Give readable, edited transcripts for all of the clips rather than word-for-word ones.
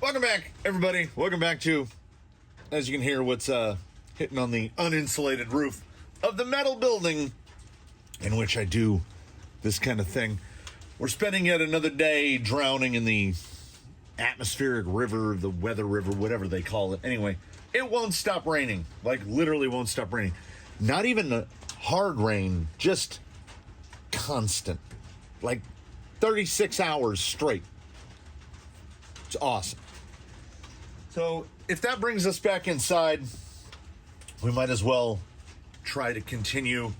Welcome back, everybody. Welcome back to, as you can hear, what's hitting on the uninsulated roof of the metal building in which I do this kind of thing. We're spending yet another day drowning in the atmospheric river, the weather river, whatever they call it. Anyway, it won't stop raining. Like, literally won't stop raining. Not even a hard rain, just constant. Like 36 hours straight. It's awesome. So if that brings us back inside, we might as well try to continue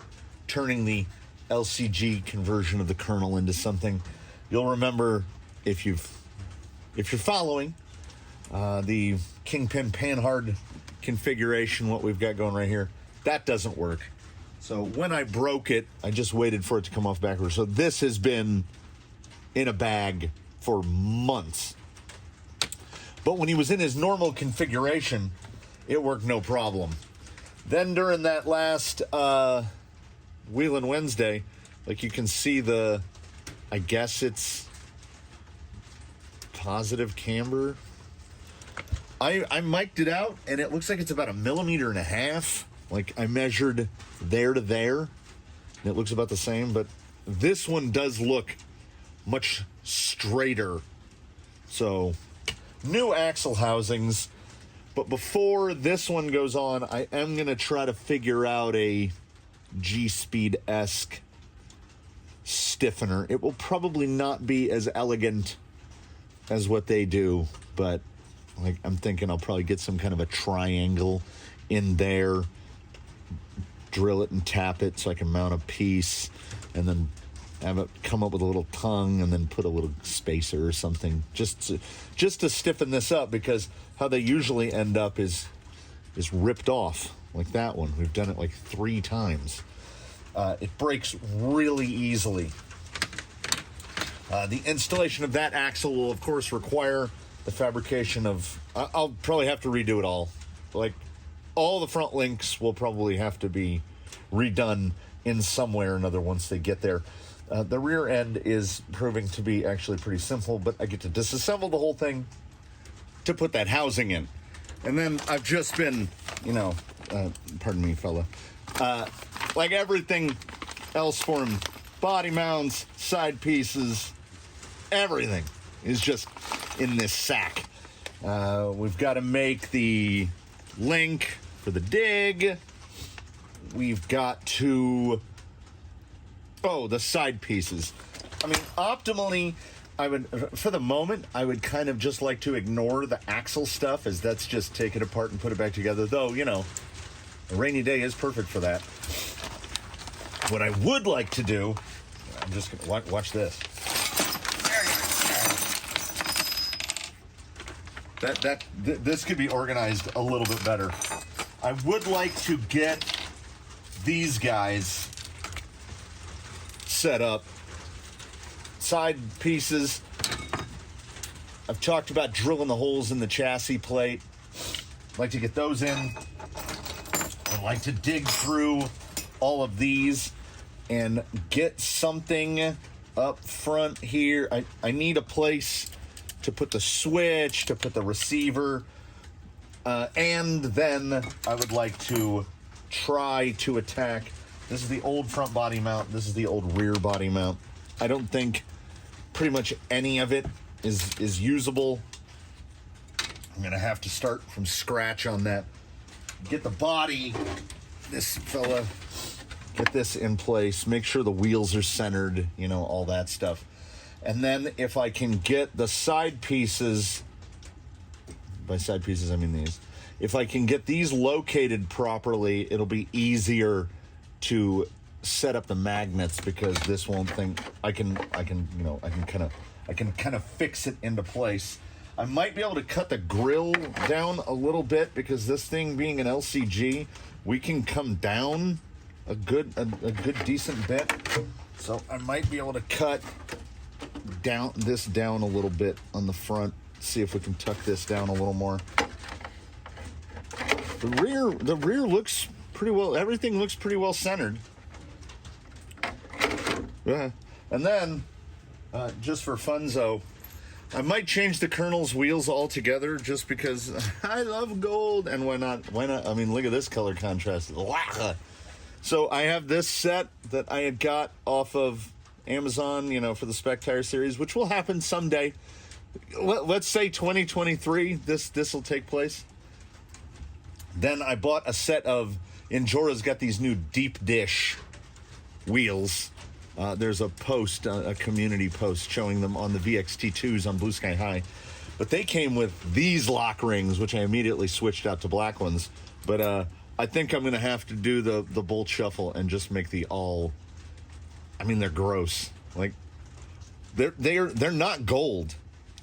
turning the LCG conversion of the kernel into something. You'll remember, if you're following the Kingpin Panhard configuration, what we've got going right here, that doesn't work. So when I broke it, I just waited for it to come off backwards. So this has been in a bag for months. But when he was in his normal configuration, it worked no problem. Then during that last Wheelin' Wednesday, like you can see I guess it's positive camber. I mic'd it out, and it looks like it's about 1.5 millimeters. Like, I measured there to there, and it looks about the same, but this one does look much straighter. So, new axle housings, but before this one goes on, I am going to try to figure out a G-Speed-esque stiffener. It will probably not be as elegant as what they do, but like, I'm thinking I'll probably get some kind of a triangle in there, drill it and tap it so I can mount a piece, and then have it come up with a little tongue, and then put a little spacer or something just to stiffen this up, because how they usually end up is ripped off like that one. We've done it like 3 times. It breaks really easily. The installation of that axle will, of course, require the fabrication of... I'll probably have to redo it all. Like, all the front links will probably have to be redone in some way or another once they get there. The rear end is proving to be actually pretty simple, but I get to disassemble the whole thing to put that housing in. And then I've just been, pardon me, fella, like everything else for him, body mounts, side pieces, everything is just in this sack. We've got to make the link for the dig. We've got to... Oh, the side pieces. I mean, optimally, for the moment, I would kind of just like to ignore the axle stuff, as that's just take it apart and put it back together. Though, a rainy day is perfect for that. What I would like to do, I'm just going to watch this. This could be organized a little bit better. I would like to get these guys set up. Side pieces. I've talked about drilling the holes in the chassis plate. I'd like to get those in. I'd like to dig through all of these and get something up front here. I need a place to put the switch, to put the receiver, and then I would like to try to attack. This is the old front body mount. This is the old rear body mount. I don't think pretty much any of it is usable. I'm going to have to start from scratch on that. Get the body, this fella, get this in place. Make sure the wheels are centered, all that stuff. And then if I can get the side pieces, by side pieces I mean these. If I can get these located properly, it'll be easier to set up the magnets, because this won't think I can kind of fix it into place. I might be able to cut the grill down a little bit, because this thing being an LCG, we can come down a good decent bit. So I might be able to cut this down a little bit on the front. See if we can tuck this down a little more. The rear looks pretty well. Everything looks pretty well centered. Yeah. And then, just for funzo, I might change the Kernel's wheels altogether just because I love gold. And why not? Why not? I mean, look at this color contrast. So I have this set that I had got off of Amazon, you know, for the Spec Tire series, which will happen someday. Let's say 2023, this will take place. Then I bought a set of, Injora's got these new deep dish wheels. There's a post, a community post showing them on the VXT2s on Blue Sky High. But they came with these lock rings, which I immediately switched out to black ones. But I think I'm going to have to do the bolt shuffle and just make the all... I mean, they're gross. Like, they're not gold.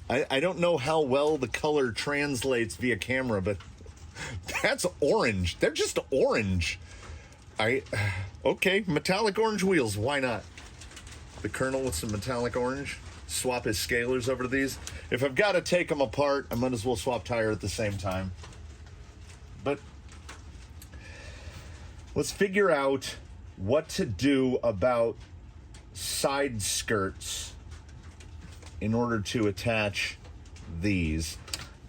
I don't know how well the color translates via camera, but that's orange. They're just orange. Okay, metallic orange wheels. Why not? The Kernel with some metallic orange. Swap his scalers over to these. If I've got to take them apart, I might as well swap tire at the same time. But let's figure out what to do about side skirts in order to attach these.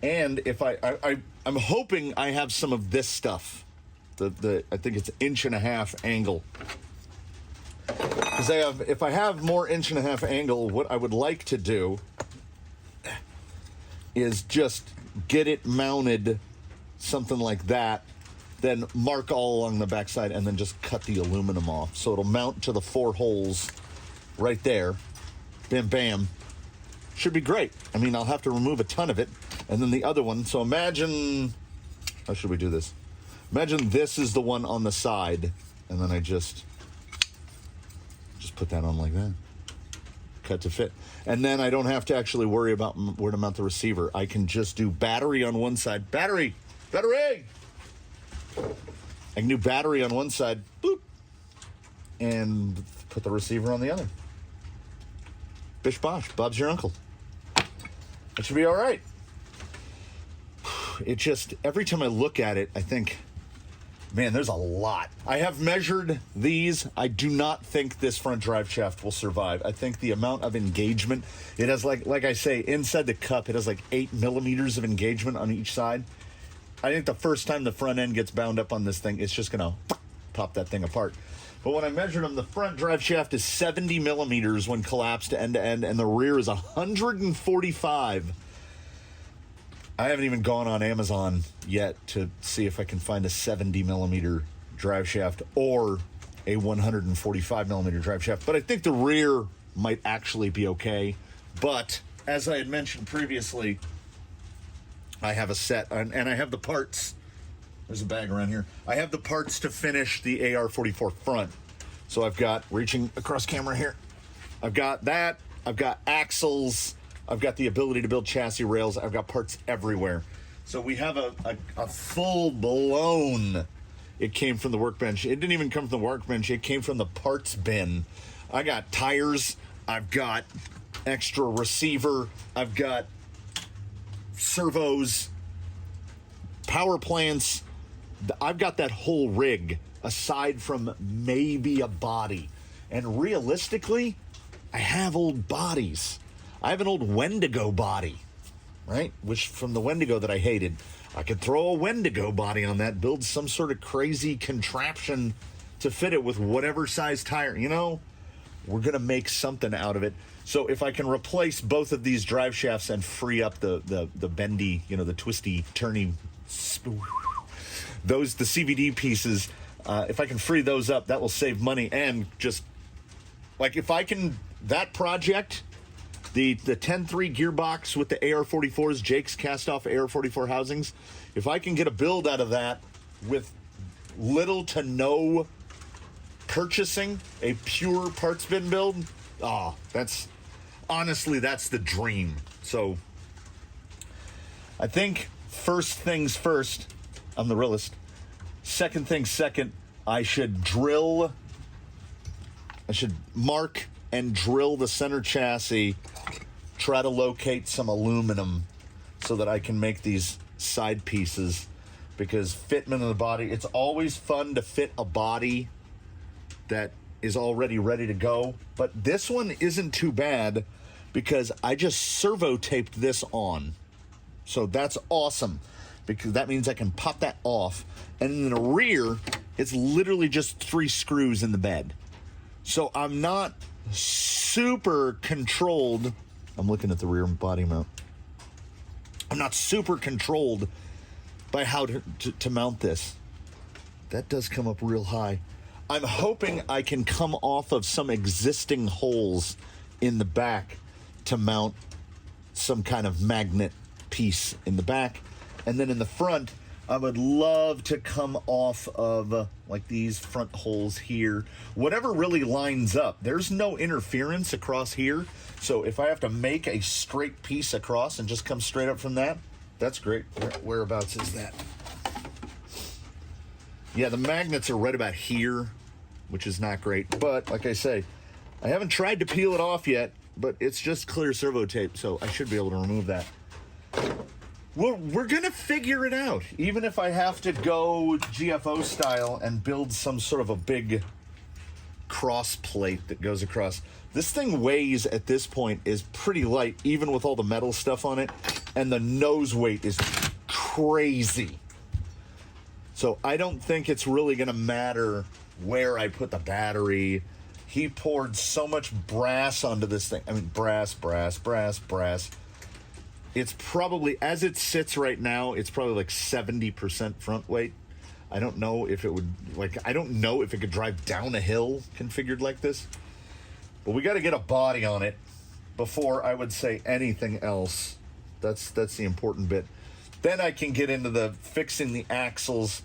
And if I'm hoping I have some of this stuff. I think it's 1.5 inch angle. Because if I have more 1.5 inch angle, what I would like to do is just get it mounted something like that, then mark all along the backside, and then just cut the aluminum off. So it'll mount to the 4 holes right there. Bam, bam. Should be great. I mean, I'll have to remove a ton of it. And then the other one, so imagine, how should we do this? Imagine this is the one on the side, and then I just put that on like that. Cut to fit. And then I don't have to actually worry about where to mount the receiver. I can just do battery on one side. Battery! I can do battery on one side, boop, and put the receiver on the other. Bish bosh, Bob's your uncle. It should be all right. It just, every time I look at it, I think, man, there's a lot. I have measured these. I do not think this front drive shaft will survive. I think the amount of engagement, it has like I say, inside the cup, it has like 8 millimeters of engagement on each side. I think the first time the front end gets bound up on this thing, it's just going to pop that thing apart. But when I measured them, the front drive shaft is 70 millimeters when collapsed end to end, and the rear is 145. I haven't even gone on Amazon yet to see if I can find a 70 millimeter drive shaft or a 145 millimeter drive shaft. But I think the rear might actually be okay. But as I had mentioned previously, I have a set, and I have the parts. There's a bag around here. I have the parts to finish the AR44 front. So I've got, reaching across camera here, I've got that, I've got axles, I've got the ability to build chassis rails, I've got parts everywhere. So we have a full-blown, it came from the workbench. It didn't even come from the workbench, it came from the parts bin. I got tires, I've got extra receiver, I've got servos, power plants. I've got that whole rig aside from maybe a body. And realistically, I have old bodies. I have an old Wendigo body, right? Which from the Wendigo that I hated. I could throw a Wendigo body on that, build some sort of crazy contraption to fit it with whatever size tire. You know, we're going to make something out of it. So if I can replace both of these drive shafts and free up the bendy, you know, the twisty, turny, the CVD pieces, if I can free those up, that will save money. And just, like, if I can, that project, the 10.3 gearbox with the AR44s, Jake's cast-off AR44 housings, if I can get a build out of that with little to no purchasing, a pure parts bin build, that's the dream. So I think first things first, I'm the realist. Second things second, I should mark and drill the center chassis, try to locate some aluminum so that I can make these side pieces, because fitment of the body, it's always fun to fit a body that is already ready to go, but this one isn't too bad because I just servo taped this on. So that's awesome, because that means I can pop that off. And in the rear, it's literally just 3 screws in the bed. So I'm not super controlled. I'm looking at the rear body mount. I'm not super controlled by how to mount this. That does come up real high. I'm hoping I can come off of some existing holes in the back to mount some kind of magnet piece in the back. And then in the front, I would love to come off of like these front holes here. Whatever really lines up. There's no interference across here. So if I have to make a straight piece across and just come straight up from that, that's great. Whereabouts is that? Yeah, the magnets are right about here, which is not great. But like I say, I haven't tried to peel it off yet, but it's just clear servo tape, so I should be able to remove that. We're going to figure it out, even if I have to go GFO style and build some sort of a big cross plate that goes across. This thing weighs, at this point, is pretty light, even with all the metal stuff on it, and the nose weight is crazy. So I don't think it's really going to matter where I put the battery. He poured so much brass onto this thing. I mean, brass. It's probably, as it sits right now, it's probably like 70% front weight. I don't know if it would, I don't know if it could drive down a hill configured like this. But we got to get a body on it before I would say anything else. That's the important bit. Then I can get into the fixing the axles,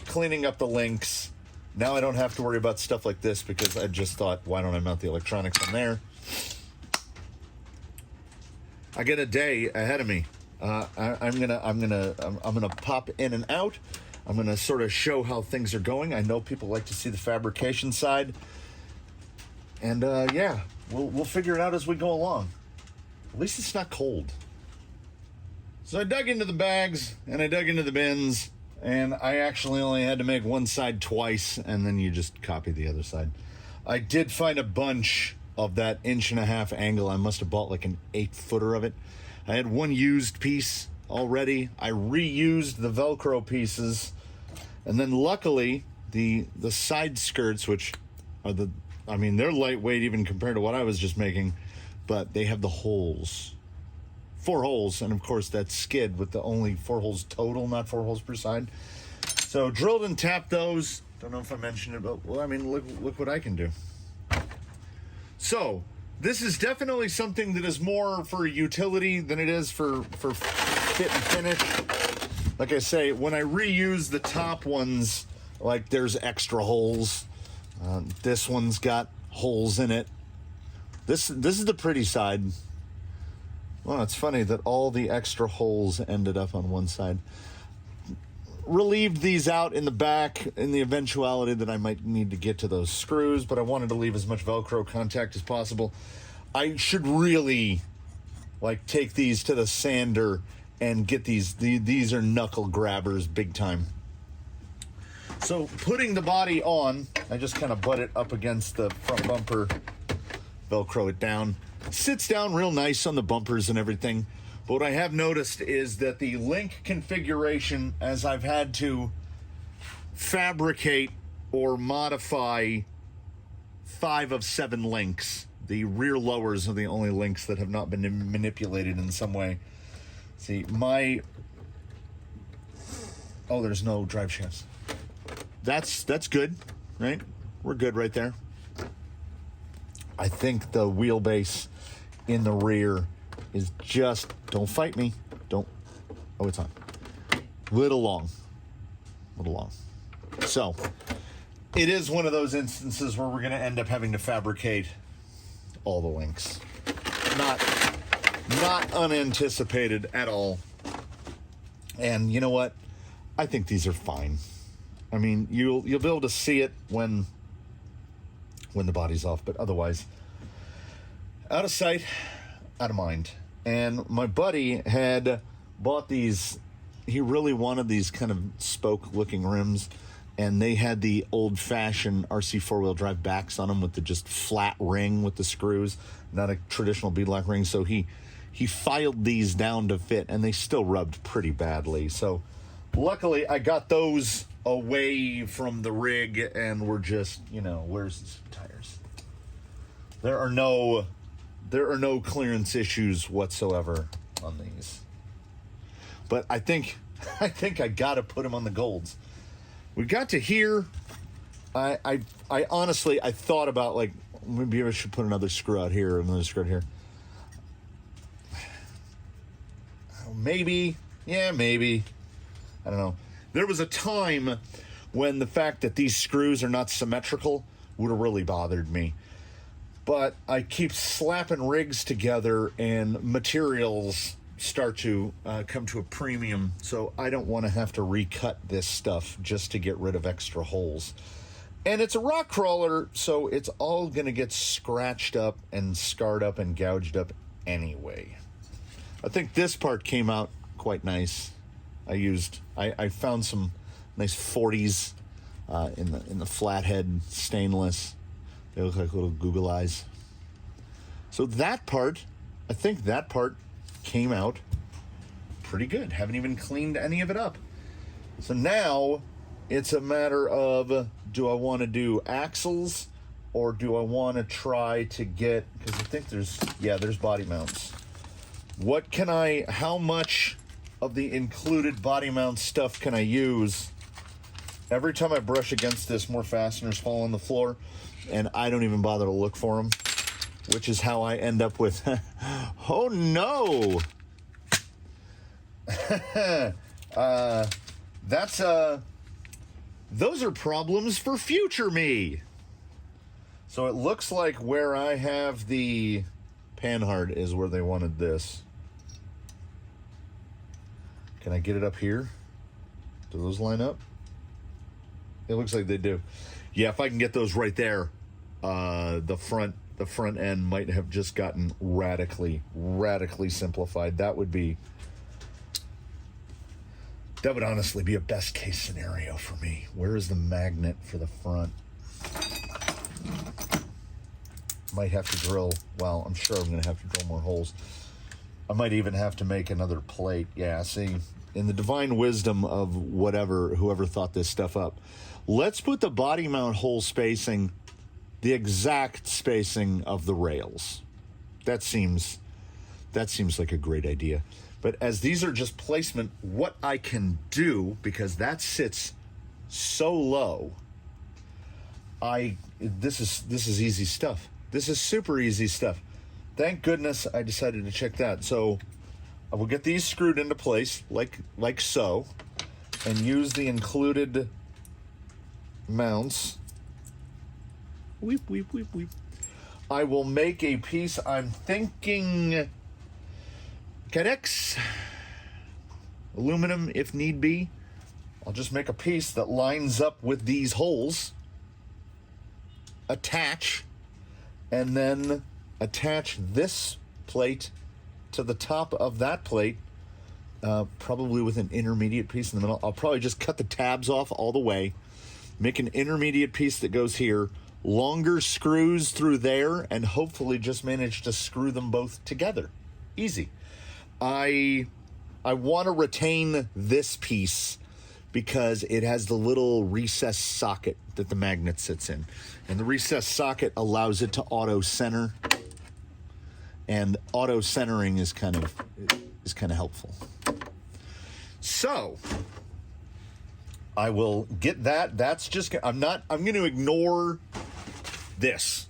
cleaning up the links. Now I don't have to worry about stuff like this, because I just thought, why don't I mount the electronics on there? I get a day ahead of me. I'm gonna pop in and out. I'm gonna sort of show how things are going. I know people like to see the fabrication side, and yeah, we'll figure it out as we go along. At least it's not cold. So I dug into the bags and I dug into the bins, and I actually only had to make one side twice, and then you just copy the other side. I did find a bunch of that 1.5 inch angle. I must have bought like an 8-footer of it. I had one used piece already. I reused the Velcro pieces, and then luckily the side skirts, which are they're lightweight even compared to what I was just making, but they have the holes. 4 holes, and of course that's skid with the only 4 holes total, not 4 holes per side. So drilled and tapped those. Don't know if I mentioned it, but well, I mean, look what I can do. So this is definitely something that is more for utility than it is for fit and finish. Like I say, when I reuse the top ones, like there's extra holes. This one's got holes in it. This is the pretty side. Well, it's funny that all the extra holes ended up on one side. Relieved these out in the back in the eventuality that I might need to get to those screws, but I wanted to leave as much Velcro contact as possible. I should really take these to the sander and get these are knuckle grabbers big time. So putting the body on, I just kind of butt it up against the front bumper, Velcro it down. Sits down real nice on the bumpers and everything. But what I have noticed is that the link configuration, as I've had to fabricate or modify 5 of 7 links, the rear lowers are the only links that have not been manipulated in some way. See, there's no drive shafts. That's good, right? We're good right there. I think the wheelbase in the rear is just, don't fight me. Oh, it's on. Little long. So, it is one of those instances where we're going to end up having to fabricate all the links. Not unanticipated at all. And you know what? I think these are fine. I mean, you'll be able to see it when the body's off, but otherwise, out of sight, out of mind. And my buddy had bought these. He really wanted these kind of spoke looking rims. and they had the old-fashioned RC four-wheel drive backs on them with the just flat ring with the screws, not a traditional beadlock ring. So he filed these down to fit, and they still rubbed pretty badly. So luckily, I got those away from the rig, and we're just, where's the tires? There are no clearance issues whatsoever on these. But I think I got to put them on the golds. We got to here. I honestly, I thought about, like, maybe I should put another screw out here, another screw out here. Maybe. Yeah, maybe. I don't know. There was a time when the fact that these screws are not symmetrical would have really bothered me. But I keep slapping rigs together, and materials start to come to a premium, so I don't want to have to recut this stuff just to get rid of extra holes. And it's a rock crawler, so it's all going to get scratched up and scarred up and gouged up anyway. I think this part came out quite nice. I found some nice 40s in the flathead stainless. They look like little Google eyes. So that part, I think that part came out pretty good. Haven't even cleaned any of it up. So now it's a matter of, do I want to do axles, or do I want to try to get, because I think there's body mounts. How much of the included body mount stuff can I use? Every time I brush against this, more fasteners fall on the floor, and I don't even bother to look for them, which is how I end up with, oh no! Those are problems for future me. So it looks like where I have the panhard is where they wanted this. Can I get it up here? Do those line up? It looks like they do. Yeah, if I can get those right there, the front end might have just gotten radically simplified. That would honestly be a best case scenario for me. Where is the magnet for the front? Might have to drill, well, I'm sure I'm gonna have to drill more holes. I might even have to make another plate. Yeah, see, in the divine wisdom of whoever thought this stuff up, let's put the body mount hole spacing the exact spacing of the rails. That seems like a great idea. But as these are just placement, what I can do, because that sits so low, this is easy stuff. This is super easy stuff. Thank goodness I decided to check that. So I will get these screwed into place like so, and use the included mounts. Weep, weep, weep, weep. I will make a piece, I'm thinking Cadex, aluminum if need be. I'll just make a piece that lines up with these holes, attach, and then attach this plate to the top of that plate, probably with an intermediate piece in the middle. I'll probably just cut the tabs off all the way, make an intermediate piece that goes here, longer screws through there, and hopefully just manage to screw them both together. Easy. I want to retain this piece because it has the little recessed socket that the magnet sits in. And the recessed socket allows it to auto-center. And auto-centering is kind of helpful. So I will get that. That's just, I'm going to ignore this.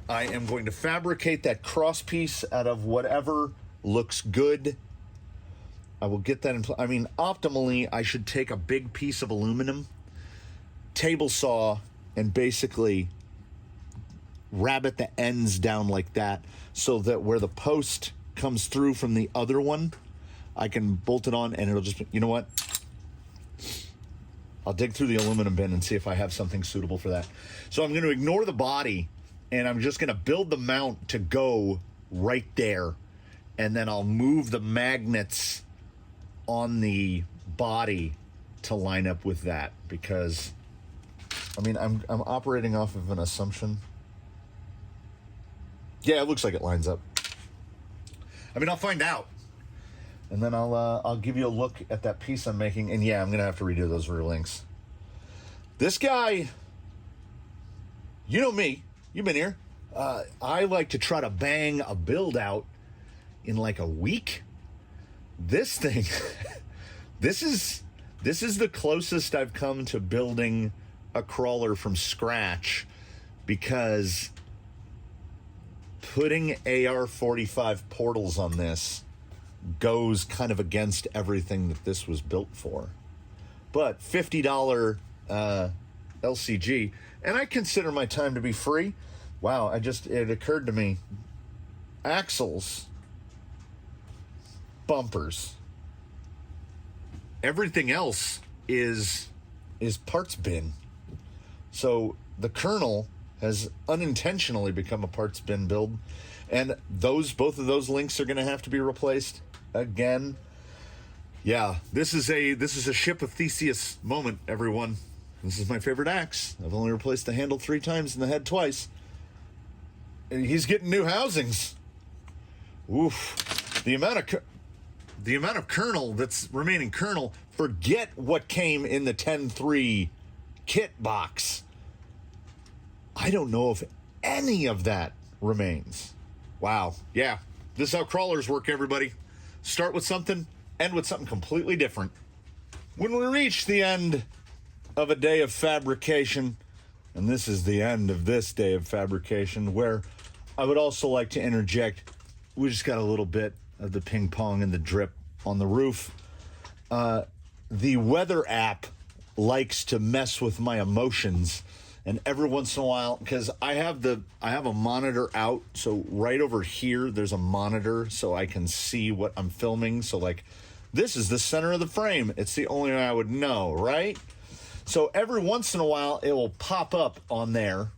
I am going to fabricate that cross piece out of whatever looks good. I will get that in place. I mean, optimally, I should take a big piece of aluminum, table saw, and basically rabbet the ends down like that so that where the post comes through from the other one, I can bolt it on and it'll just, you know what? I'll dig through the aluminum bin and see if I have something suitable for that. So I'm going to ignore the body, and I'm just going to build the mount to go right there. And then I'll move the magnets on the body to line up with that, because I mean, I'm operating off of an assumption. Yeah, it looks like it lines up. I mean, I'll find out, and then I'll give you a look at that piece I'm making. And yeah, I'm gonna have to redo those rear links. This guy, you know me, you've been here. I like to try to bang a build out in like a week. This thing, this is the closest I've come to building a crawler from scratch, because putting AR-45 portals on this goes kind of against everything that this was built for. But $50 LCG, and I consider my time to be free. Wow, it occurred to me, axles, bumpers, everything else is parts bin. So the Kernel has unintentionally become a parts bin build, and both of those links are going to have to be replaced again. Yeah, this is a ship of Theseus moment, everyone. This is my favorite axe. I've only replaced the handle 3 times and the head twice. And he's getting new housings. Oof. The amount of kernel that's remaining kernel, forget what came in the 10.3 kit box. I don't know if any of that remains. Wow. Yeah. This is how crawlers work, everybody. Start with something, end with something completely different. When we reach the end of a day of fabrication, and this is the end of this day of fabrication, where I would also like to interject, we just got a little bit of the ping pong and the drip on the roof. The weather app likes to mess with my emotions, and every once in a while, because I have a monitor out, so right over here there's a monitor so I can see what I'm filming. So like, this is the center of the frame. It's the only way I would know, right? So every once in a while it will pop up on there,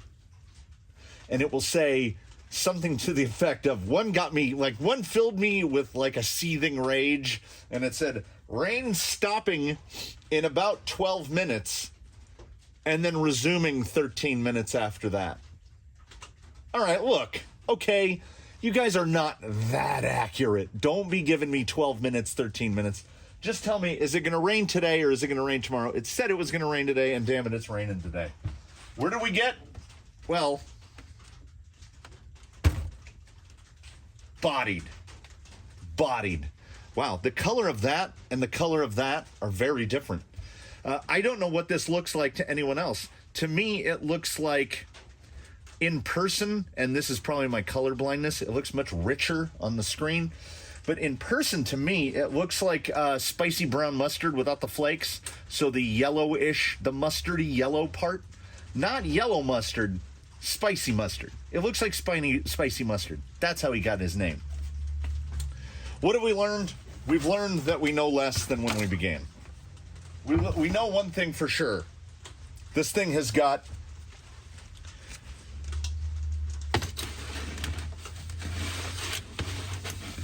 and it will say something to the effect of, one filled me with like a seething rage, and it said, rain stopping in about 12 minutes and then resuming 13 minutes after that. All right, look, okay, you guys are not that accurate. Don't be giving me 12 minutes, 13 minutes. Just tell me, is it going to rain today or is it going to rain tomorrow? It said it was going to rain today, and damn it, it's raining today. Where do we get? Well, Bodied. Wow, the color of that and the color of that are very different. I don't know what this looks like to anyone else. To me, it looks like, in person, and this is probably my color blindness, it looks much richer on the screen. But in person, to me, it looks like spicy brown mustard without the flakes. So the yellowish, the mustardy yellow part. Not yellow mustard, spicy mustard. It looks like spicy mustard. That's how he got his name. What have we learned? We've learned that we know less than when we began. We know one thing for sure. This thing has got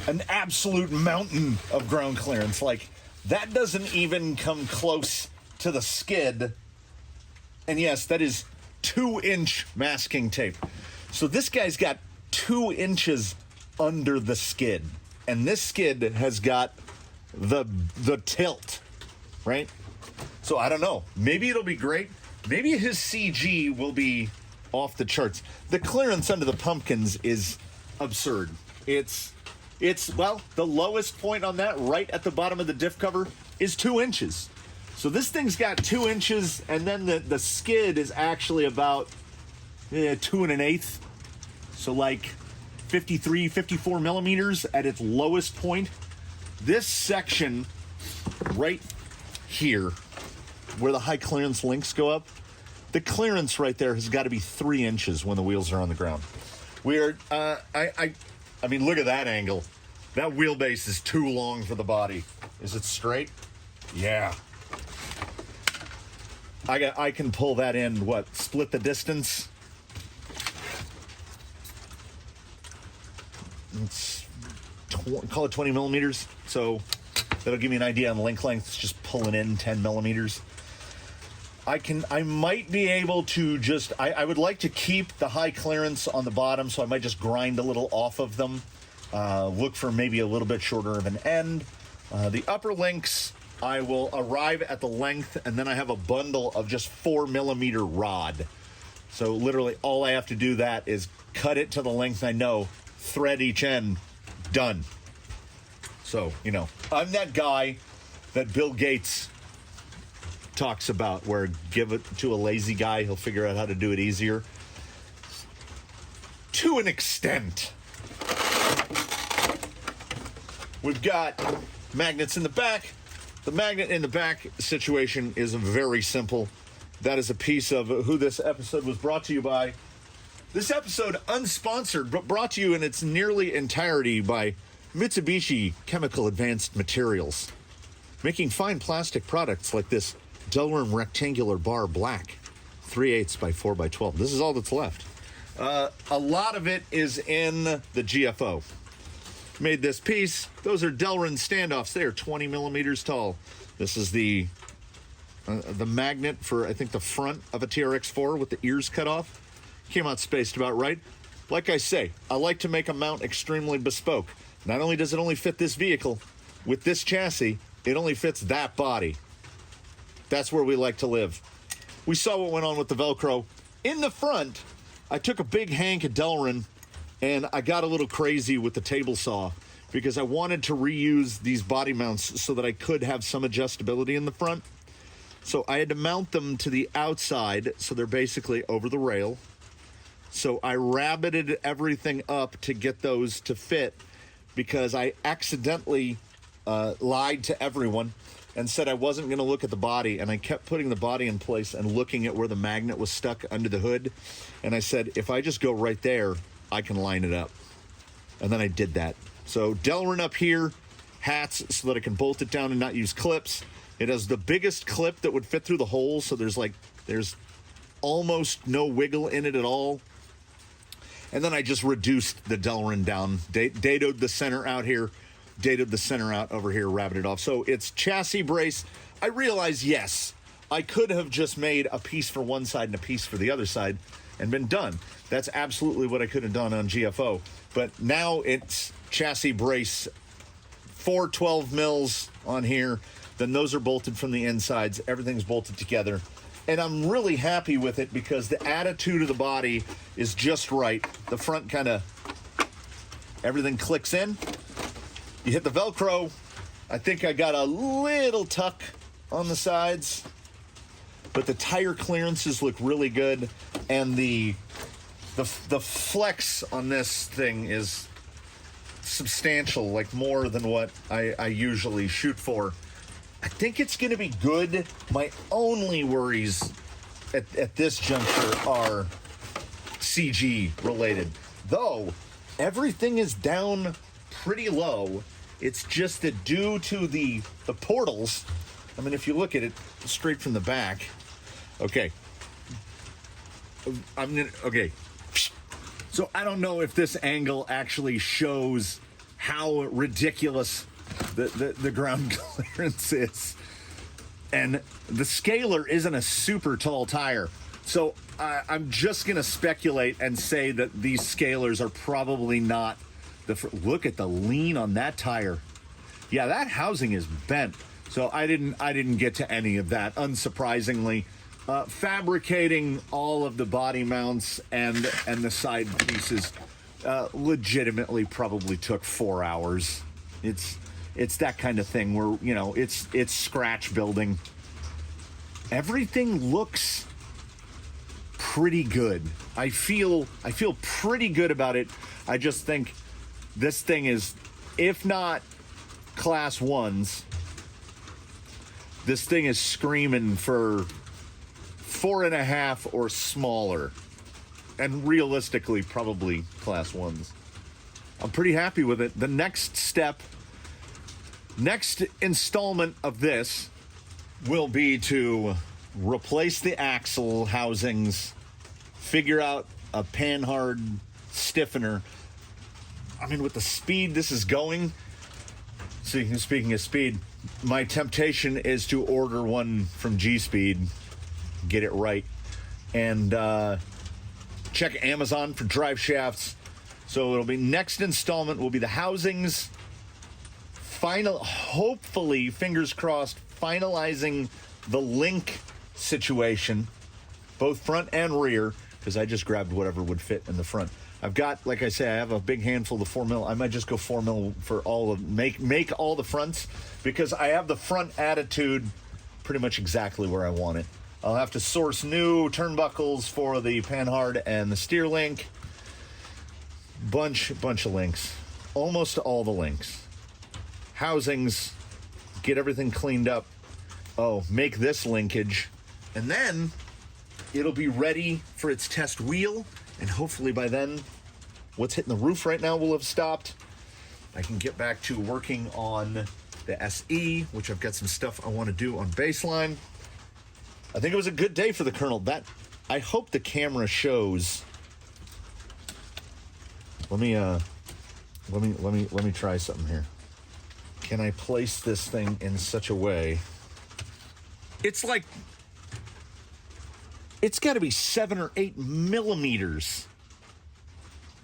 an absolute mountain of ground clearance. Like, that doesn't even come close to the skid. And yes, that is 2-inch masking tape. So this guy's got 2 inches under the skid. And this skid has got the tilt, right? So I don't know. Maybe it'll be great. Maybe his CG will be off the charts. The clearance under the pumpkins is absurd. It's well, the lowest point on that, right at the bottom of the diff cover, is 2 inches. So this thing's got 2 inches, and then the skid is actually about 2 1/8. So like 53, 54 millimeters at its lowest point. This section right here, where the high clearance links go up, the clearance right there has got to be 3 inches when the wheels are on the ground. I mean, look at that angle. That wheelbase is too long for the body. Is it straight? Yeah. I can pull that in, split the distance? Call it 20 millimeters. So That'll give me an idea on link length. It's just pulling in 10 millimeters. I might be able to just, I would like to keep the high clearance on the bottom, so I might just grind a little off of them. Look for maybe a little bit shorter of an end. The upper links, I will arrive at the length, and then I have a bundle of just 4 millimeter rod. So literally all I have to do that is cut it to the length I know, thread each end, done. So, you know, I'm that guy that Bill Gates talks about, where give it to a lazy guy, he'll figure out how to do it easier. To an extent. We've got magnets in the back. The magnet in the back situation is very simple. That is a piece of who this episode was brought to you by. This episode unsponsored, but brought to you in its nearly entirety by Mitsubishi Chemical Advanced Materials, making fine plastic products like this Delrin rectangular bar black, 3/8 by 4 by 12. This is all that's left. A lot of it is in the GFO. Made this piece. Those are Delrin standoffs. They are 20 millimeters tall. This is the magnet for, I think, the front of a TRX-4 with the ears cut off. Came out spaced about right. Like I say, I like to make a mount extremely bespoke. Not only does it only fit this vehicle, with this chassis, it only fits that body. That's where we like to live. We saw what went on with the Velcro. In the front, I took a big hank of Delrin and I got a little crazy with the table saw because I wanted to reuse these body mounts so that I could have some adjustability in the front. So I had to mount them to the outside, so they're basically over the rail. So I rabbited everything up to get those to fit because I accidentally lied to everyone and said I wasn't going to look at the body, and I kept putting the body in place and looking at where the magnet was stuck under the hood, and I said, if I just go right there, I can line it up. And then I did that. So Delrin up here, hats so that I can bolt it down and not use clips. It has the biggest clip that would fit through the hole, so there's almost no wiggle in it at all. And then I just reduced the Delrin down, dadoed the center out here, dated the center out over here, rabbited off. So it's chassis brace. I realize, yes, I could have just made a piece for one side and a piece for the other side and been done. That's absolutely what I could have done on GFO. But now it's chassis brace, 4 12 mils on here. Then those are bolted from the insides. Everything's bolted together. And I'm really happy with it because the attitude of the body is just right. The front kind of, everything clicks in. You hit the Velcro. I think I got a little tuck on the sides, but the tire clearances look really good, and the flex on this thing is substantial, like more than what I usually shoot for. I think it's going to be good. My only worries at this juncture are CG related, though everything is down pretty low. It's just that due to the portals, I mean, if you look at it straight from the back, okay. Okay. So I don't know if this angle actually shows how ridiculous the ground clearance is. And the scaler isn't a super tall tire. So I'm just going to speculate and say that these scalers are probably not look at the lean on that tire. Yeah, that housing is bent. So I didn't get to any of that, unsurprisingly. Fabricating all of the body mounts and the side pieces legitimately probably took 4 hours. It's that kind of thing where, you know, it's scratch building. Everything looks pretty good. I feel pretty good about it. I just think this thing is, if not class ones, this thing is screaming for 4.5 or smaller, and realistically probably class ones. I'm pretty happy with it. The next installment of this will be to replace the axle housings, figure out a panhard stiffener. I mean, with the speed this is going, speaking of speed, my temptation is to order one from G-Speed, get it right, and check Amazon for drive shafts. So it'll be next installment will be the housings. Hopefully, fingers crossed, finalizing the link situation, both front and rear, because I just grabbed whatever would fit in the front. I've got, like I say, I have a big handful of 4mm. I might just go 4mm for all of make all the fronts, because I have the front attitude pretty much exactly where I want it. I'll have to source new turnbuckles for the panhard and the steer link. Bunch of links, almost all the links. Housings, get everything cleaned up. Oh, make this linkage, and then it'll be ready for its test wheel, and hopefully by then, what's hitting the roof right now will have stopped. I can get back to working on the SE, which I've got some stuff I want to do on baseline. I think it was a good day for the Kernel. I hope the camera shows. Let me try something here. Can I place this thing in such a way? It's like, it's got to be 7 or 8 millimeters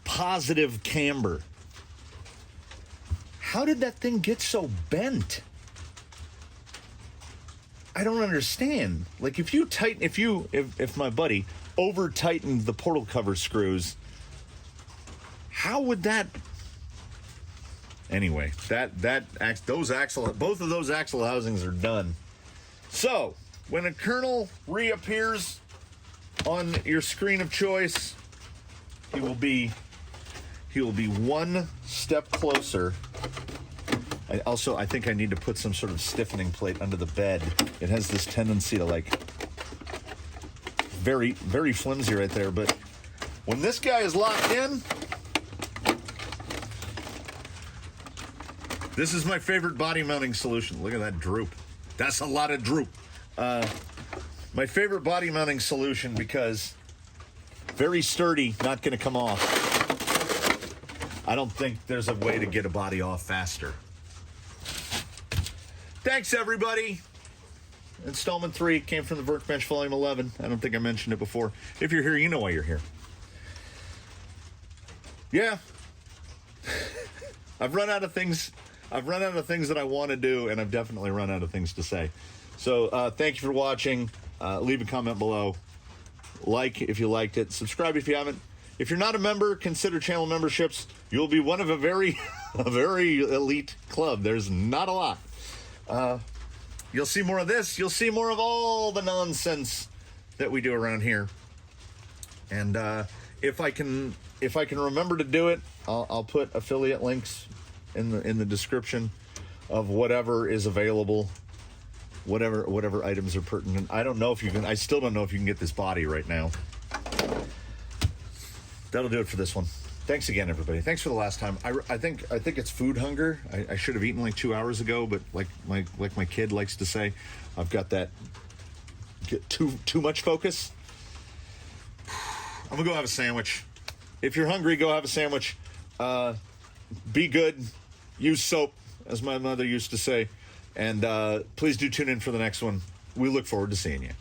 positive camber. How did that thing get so bent? I don't understand. Like, if my buddy over tightened the portal cover screws, how would that? Anyway, both of those axle housings are done. So when a Kernel reappears on your screen of choice, he will be one step closer. I think I need to put some sort of stiffening plate under the bed. It has this tendency to, like, very, very flimsy right there. But when this guy is locked in, this is my favorite body mounting solution. Look at that droop. That's a lot of droop. My favorite body mounting solution, because very sturdy, not going to come off. I don't think there's a way to get a body off faster. Thanks, everybody. Installment 3 came from the Workbench Vol.11. I don't think I mentioned it before. If you're here, you know why you're here. Yeah. I've run out of things that I want to do, and I've definitely run out of things to say. So thank you for watching. Leave a comment below. Like if you liked it. Subscribe if you haven't. If you're not a member, consider channel memberships. You'll be one of a very elite club. There's not a lot. You'll see more of this. You'll see more of all the nonsense that we do around here. And if I can remember to do it, I'll put affiliate links in the description of whatever is available, whatever items are pertinent. I don't know if you can. I still don't know if you can get this body right now. That'll do it for this one. Thanks again, everybody. Thanks for the last time. I think it's food hunger. I should have eaten like 2 hours ago, but like my kid likes to say, I've got that too much focus. I'm gonna go have a sandwich. If you're hungry, go have a sandwich. Be good. Use soap, as my mother used to say. And please do tune in for the next one. We look forward to seeing you.